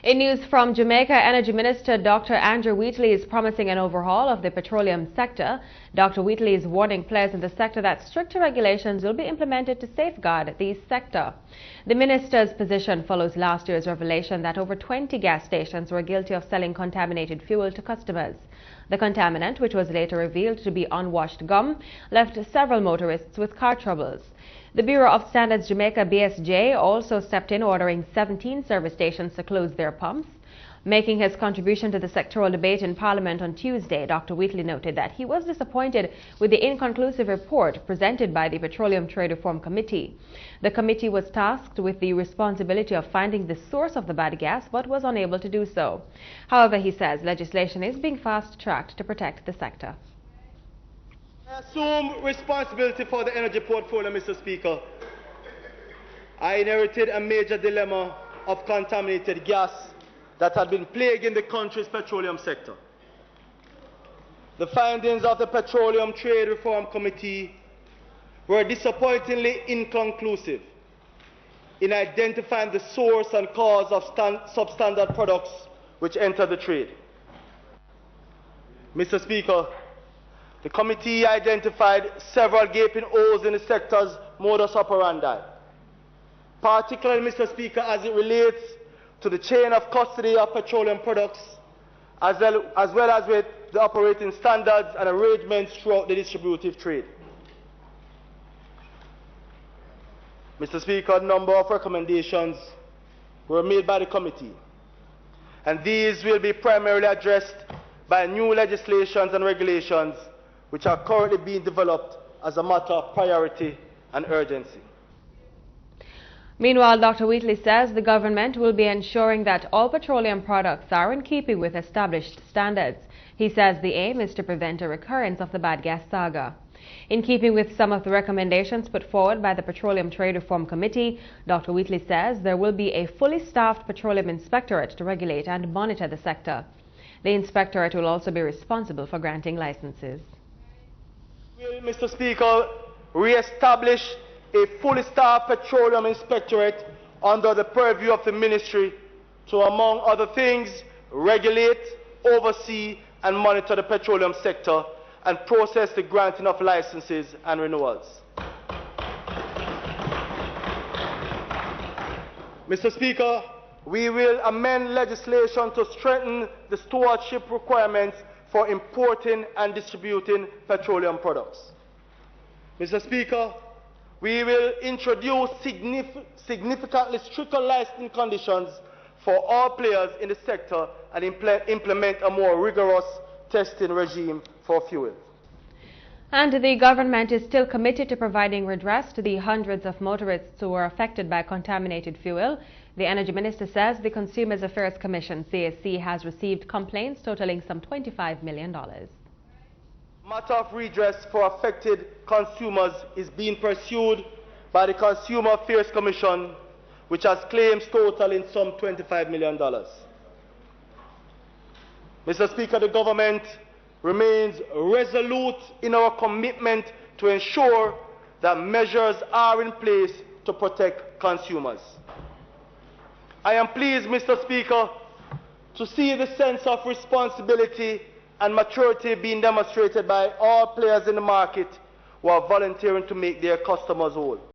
In news from Jamaica Energy Minister Dr. Andrew Wheatley is promising an overhaul of the petroleum sector. Dr. Wheatley is warning players in the sector that stricter regulations will be implemented to safeguard the sector. The minister's position follows last year's revelation that over 20 gas stations were guilty of selling contaminated fuel to customers. The contaminant, which was later revealed to be unwashed gum, left several motorists with car troubles. The Bureau of Standards Jamaica BSJ also stepped in, ordering 17 service stations to close their pumps. Making his contribution to the sectoral debate in Parliament on Tuesday, Dr. Wheatley noted that he was disappointed with the inconclusive report presented by the Petroleum Trade Reform Committee. The committee was tasked with the responsibility of finding the source of the bad gas, but was unable to do so. However, he says legislation is being fast-tracked to protect the sector. I assume responsibility for the energy portfolio, Mr. Speaker. I inherited a major dilemma of contaminated gas that had been plaguing the country's petroleum sector. The findings of the Petroleum Trade Reform Committee were disappointingly inconclusive in identifying the source and cause of substandard products which enter the trade. Mr. Speaker, the committee identified several gaping holes in the sector's modus operandi, particularly, Mr. Speaker, as it relates to the chain of custody of petroleum products, as well as with the operating standards and arrangements throughout the distributive trade. Mr. Speaker, a number of recommendations were made by the committee, and these will be primarily addressed by new legislations and regulations which are currently being developed as a matter of priority and urgency. Meanwhile, Dr. Wheatley says the government will be ensuring that all petroleum products are in keeping with established standards. He says the aim is to prevent a recurrence of the bad gas saga. In keeping with some of the recommendations put forward by the Petroleum Trade Reform Committee, Dr. Wheatley says there will be a fully staffed petroleum inspectorate to regulate and monitor the sector. The inspectorate will also be responsible for granting licenses. Will, Mr. Speaker, re-establish a fully staffed petroleum inspectorate under the purview of the ministry to, among other things, regulate, oversee and monitor the petroleum sector and process the granting of licenses and renewals. Mr. Speaker, we will amend legislation to strengthen the stewardship requirements for importing and distributing petroleum products. Mr. Speaker, we will introduce significantly stricter licensing conditions for all players in the sector and implement a more rigorous testing regime for fuel. And the government is still committed to providing redress to the hundreds of motorists who were affected by contaminated fuel. The Energy Minister says the Consumers Affairs Commission, CAC, has received complaints totaling some $25 million. Matter of redress for affected consumers is being pursued by the Consumer Affairs Commission, which has claims totaling some $25 million. Mr. Speaker, the government remains resolute in our commitment to ensure that measures are in place to protect consumers. I am pleased, Mr. Speaker, to see the sense of responsibility and maturity being demonstrated by all players in the market who are volunteering to make their customers whole.